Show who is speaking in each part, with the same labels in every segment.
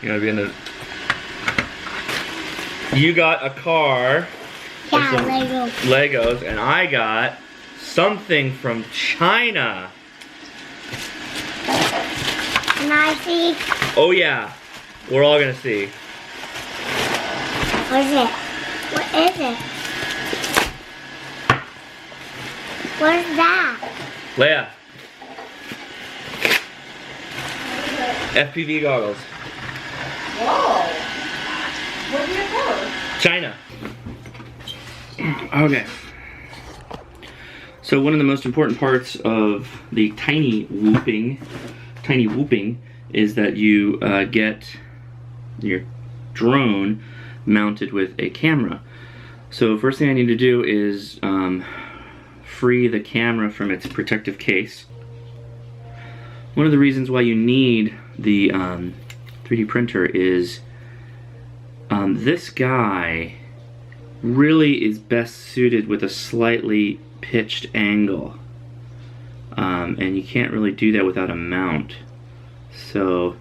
Speaker 1: You gotta be in the... You got a car.
Speaker 2: Yeah,
Speaker 1: some
Speaker 2: Legos.
Speaker 1: Legos, and I got something from China.
Speaker 2: Can I see?
Speaker 1: Oh yeah, we're all gonna see.
Speaker 2: What is it? What is it? What is that?
Speaker 1: Leia. FPV goggles.
Speaker 3: Whoa. Where did it go?
Speaker 1: China. Okay. So one of the most important parts of the tiny whooping is that you get your drone mounted with a camera. So first thing I need to do is free the camera from its protective case. One of the reasons why you need the 3D printer is this guy really is best suited with a slightly pitched angle, and you can't really do that without a mount. So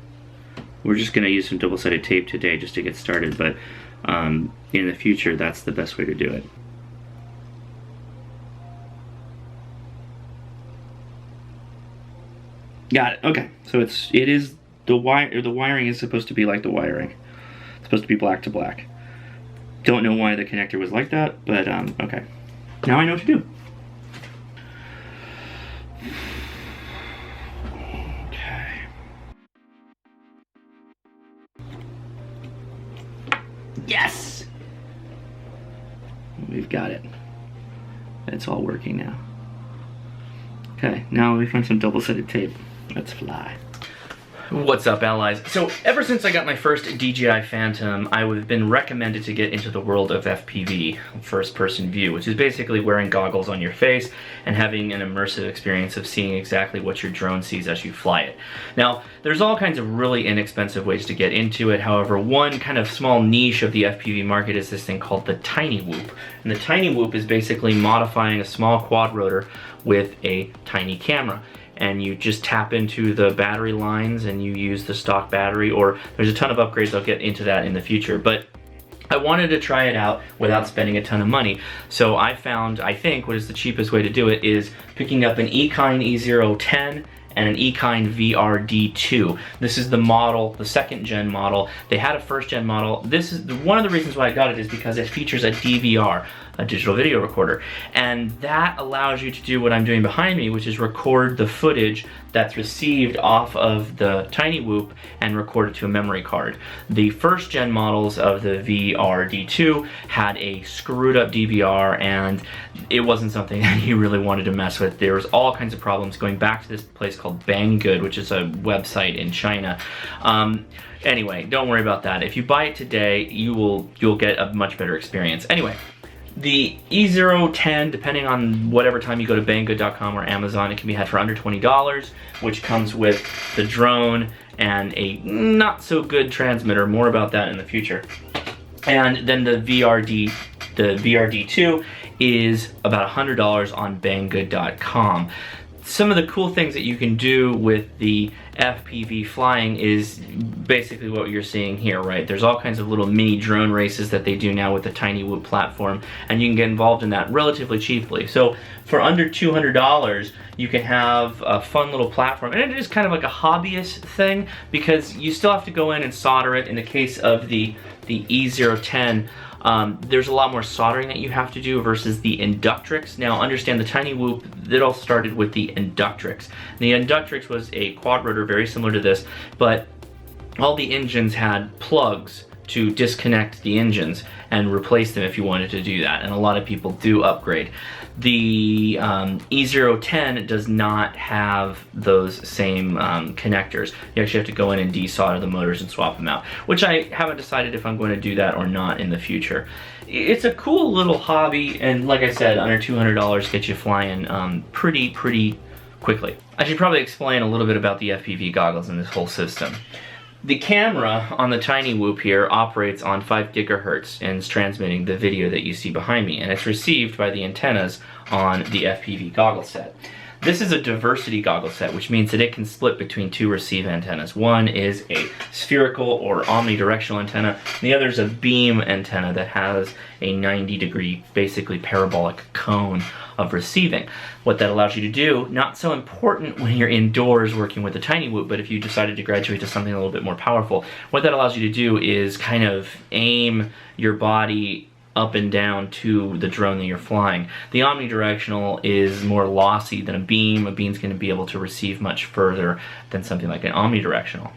Speaker 1: we're just going to use some double-sided tape today just to get started, but in the future that's the best way to do it. Got it. Okay, so the wiring is supposed to be like the wiring. It's supposed to be black to black. Don't know why the connector was like that, but okay. Now I know what to do. Okay. Yes! We've got it. It's all working now. Okay, now let me find some double-sided tape. Let's fly. What's up, allies? So ever since I got my first DJI Phantom, I've been recommended to get into the world of FPV, first-person view, which is basically wearing goggles on your face and having an immersive experience of seeing exactly what your drone sees as you fly it. Now, there's all kinds of really inexpensive ways to get into it. However, one kind of small niche of the FPV market is this thing called the Tiny Whoop. And the Tiny Whoop is basically modifying a small quad rotor with a tiny camera. And you just tap into the battery lines and you use the stock battery, or there's a ton of upgrades. I'll get into that in the future, but I wanted to try it out without spending a ton of money. So I found, I think, what is the cheapest way to do it is picking up an EACHINE E010 and an EACHINE VRD2. This is the model, the second gen model. They had a first gen model. This is one of the reasons why I got it is because it features a DVR, a digital video recorder, and that allows you to do what I'm doing behind me, which is record the footage that's received off of the Tiny Whoop and record it to a memory card. The first gen models of the VRD2 had a screwed up DVR, and it wasn't something that you really wanted to mess with. There was all kinds of problems going back to this place called Banggood, which is a website in China. Anyway, don't worry about that. If you buy it today, you'll get a much better experience. Anyway, the E010, depending on whatever time you go to Banggood.com or Amazon, it can be had for under $20, which comes with the drone and a not so good transmitter. More about that in the future. And then the VRD2 is about $100 on Banggood.com. Some of the cool things that you can do with the FPV flying is basically what you're seeing here, right? There's all kinds of little mini drone races that they do now with the Tiny Whoop platform, and you can get involved in that relatively cheaply. So for under $200, you can have a fun little platform, and it is kind of like a hobbyist thing because you still have to go in and solder it. In the case of the E010, there's a lot more soldering that you have to do versus the Inductrix. Now understand the Tiny Whoop, it all started with the Inductrix. The Inductrix was a quad rotor very similar to this, but all the engines had plugs to disconnect the engines and replace them if you wanted to do that, and a lot of people do upgrade. The E010 does not have those same connectors. You actually have to go in and desolder the motors and swap them out, which I haven't decided if I'm going to do that or not in the future. It's a cool little hobby, and like I said, under $200 gets you flying pretty quickly. I should probably explain a little bit about the FPV goggles and this whole system. The camera on the Tiny Whoop here operates on 5 gigahertz and is transmitting the video that you see behind me, and it's received by the antennas on the FPV goggle set. This is a diversity goggle set, which means that it can split between two receive antennas. One is a spherical or omnidirectional antenna, and the other is a beam antenna that has a 90-degree, basically parabolic cone of receiving. What that allows you to do, not so important when you're indoors working with a tiny whoop, but if you decided to graduate to something a little bit more powerful, what that allows you to do is kind of aim your body up and down to the drone that you're flying. The omnidirectional is more lossy than a beam. A beam's going to be able to receive much further than something like an omnidirectional.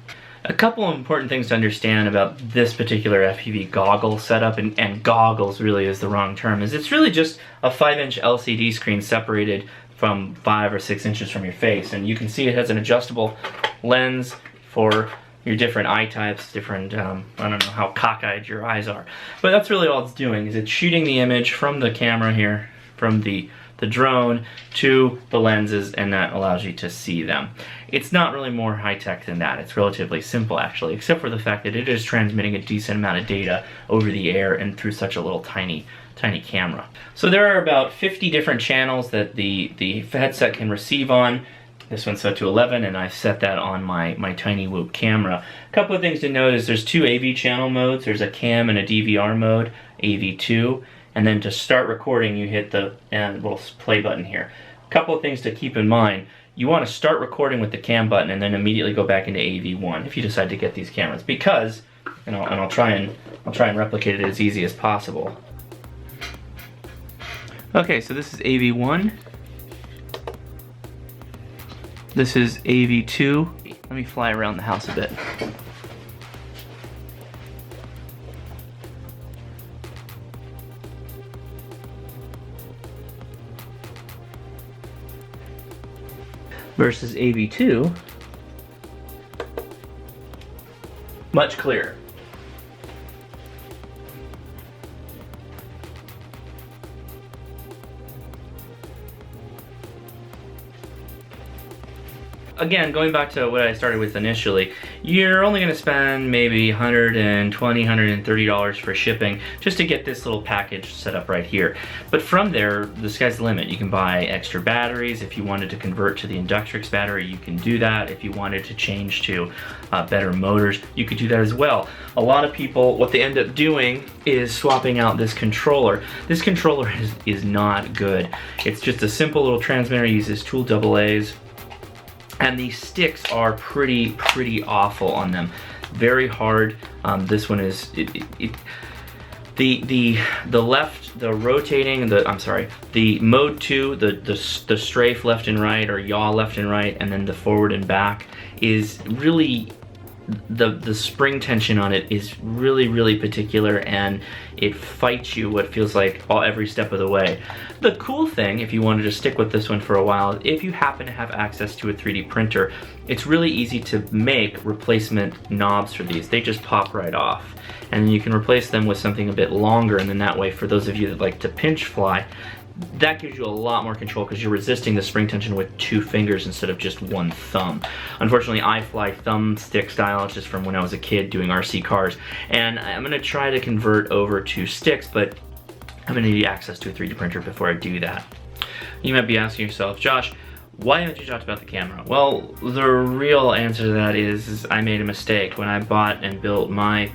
Speaker 1: A couple of important things to understand about this particular FPV goggle setup, and goggles really is the wrong term, is it's really just a 5-inch LCD screen separated from 5 or 6 inches from your face, and you can see it has an adjustable lens for your different eye types, different, I don't know how cockeyed your eyes are. But that's really all it's doing, is it's shooting the image from the camera here, from the drone to the lenses, and that allows you to see them. It's not really more high-tech than that. It's relatively simple, actually, except for the fact that it is transmitting a decent amount of data over the air and through such a little tiny camera. So there are about 50 different channels that the headset can receive on. This one's set to 11, and I've set that on my Tiny Whoop camera. A couple of things to note is there's 2 AV channel modes. There's a cam and a DVR mode, AV2, and then to start recording you hit the little play button here. A couple of things to keep in mind. You want to start recording with the cam button and then immediately go back into AV1 if you decide to get these cameras, because, and I'll try and replicate it as easy as possible. Okay, so this is AV1. This is AV2. Let me fly around the house a bit. Versus AV2. Much clearer. Again, going back to what I started with initially, you're only going to spend maybe $120, $130 for shipping just to get this little package set up right here. But from there, the sky's the limit. You can buy extra batteries. If you wanted to convert to the Inductrix battery, you can do that. If you wanted to change to better motors, you could do that as well. A lot of people, what they end up doing is swapping out this controller. This controller is not good. It's just a simple little transmitter, uses tool AA's. And these sticks are pretty awful on them. Very hard. This one is the left, the rotating, the mode 2, the strafe left and right, or yaw left and right, and then the forward and back is really, the spring tension on it is really particular, and it fights you what feels like every step of the way. The cool thing, if you wanted to stick with this one for a while, if you happen to have access to a 3D printer, it's really easy to make replacement knobs for these. They just pop right off, and then you can replace them with something a bit longer, and then that way, for those of you that like to pinch fly, that gives you a lot more control because you're resisting the spring tension with 2 fingers instead of just 1 thumb. Unfortunately, I fly thumbstick style, just from when I was a kid doing RC cars, and I'm gonna try to convert over to sticks, but I'm gonna need access to a 3D printer before I do that. You might be asking yourself, Josh, why haven't you talked about the camera? Well, the real answer to that is I made a mistake. When I bought and built my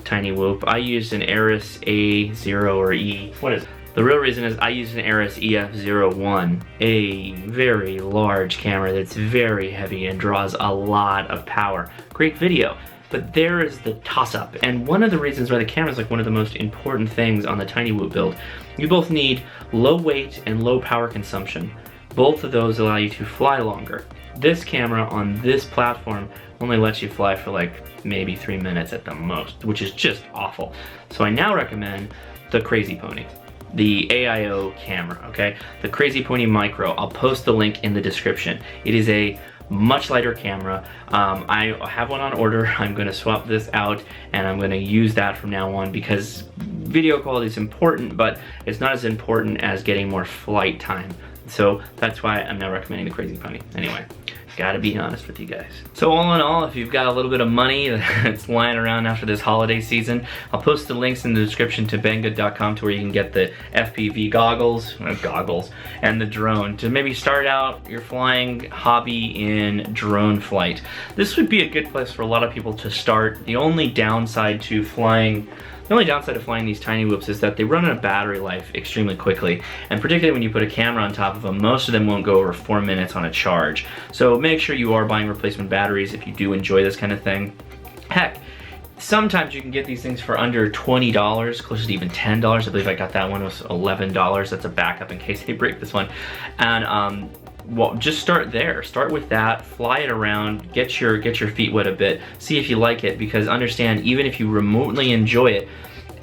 Speaker 1: Tiny Whoop, I used an Aris A0 or E. What is it? The real reason is I used an Aris EF01, a very large camera that's very heavy and draws a lot of power. Great video, but there is the toss-up. And one of the reasons why the camera is like one of the most important things on the Tiny Whoop build, you both need low weight and low power consumption. Both of those allow you to fly longer. This camera on this platform only lets you fly for like maybe 3 minutes at the most, which is just awful. So I now recommend the Crazy Pony, the AIO camera, okay? The Crazy Pony Micro. I'll post the link in the description. It is a much lighter camera. I have one on order. I'm gonna swap this out and I'm gonna use that from now on because video quality is important, but it's not as important as getting more flight time. So that's why I'm now recommending the Crazy Pony. Anyway, Gotta be honest with you guys. So all in all, if you've got a little bit of money that's lying around after this holiday season, I'll post the links in the description to banggood.com to where you can get the FPV goggles and the drone to maybe start out your flying hobby in drone flight. This would be a good place for a lot of people to start. The only downside of flying these tiny whoops is that they run out of battery life extremely quickly, and particularly when you put a camera on top of them, most of them won't go over 4 minutes on a charge. So make sure you are buying replacement batteries if you do enjoy this kind of thing. Heck, sometimes you can get these things for under $20, closer to even $10. I believe I got that one, it was $11. That's a backup in case they break this one. And well, just start there. Start with that, fly it around, get your feet wet a bit, see if you like it, because understand, even if you remotely enjoy it,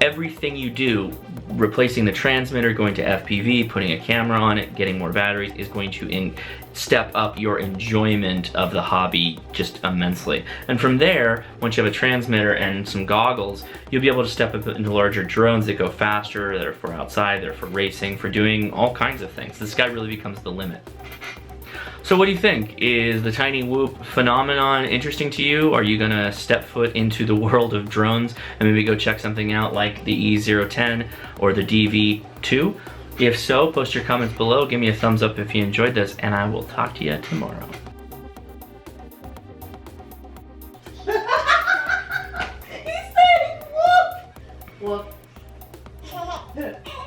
Speaker 1: everything you do, replacing the transmitter, going to FPV, putting a camera on it, getting more batteries, is going to step up your enjoyment of the hobby just immensely. And from there, once you have a transmitter and some goggles, you'll be able to step up into larger drones that go faster, that are for outside, that are for racing, for doing all kinds of things. The sky really becomes the limit. So what do you think? Is the tiny whoop phenomenon interesting to you? Are you gonna step foot into the world of drones and maybe go check something out like the E010 or the DV2? If so, post your comments below, give me a thumbs up if you enjoyed this, and I will talk to you tomorrow.
Speaker 3: He's saying whoop! Whoop. Whoop.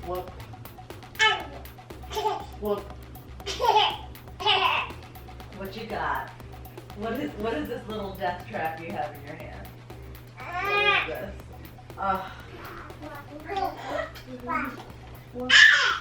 Speaker 3: Whoop. Whoop. What you got? What is this little death trap you have in your hand? What is this?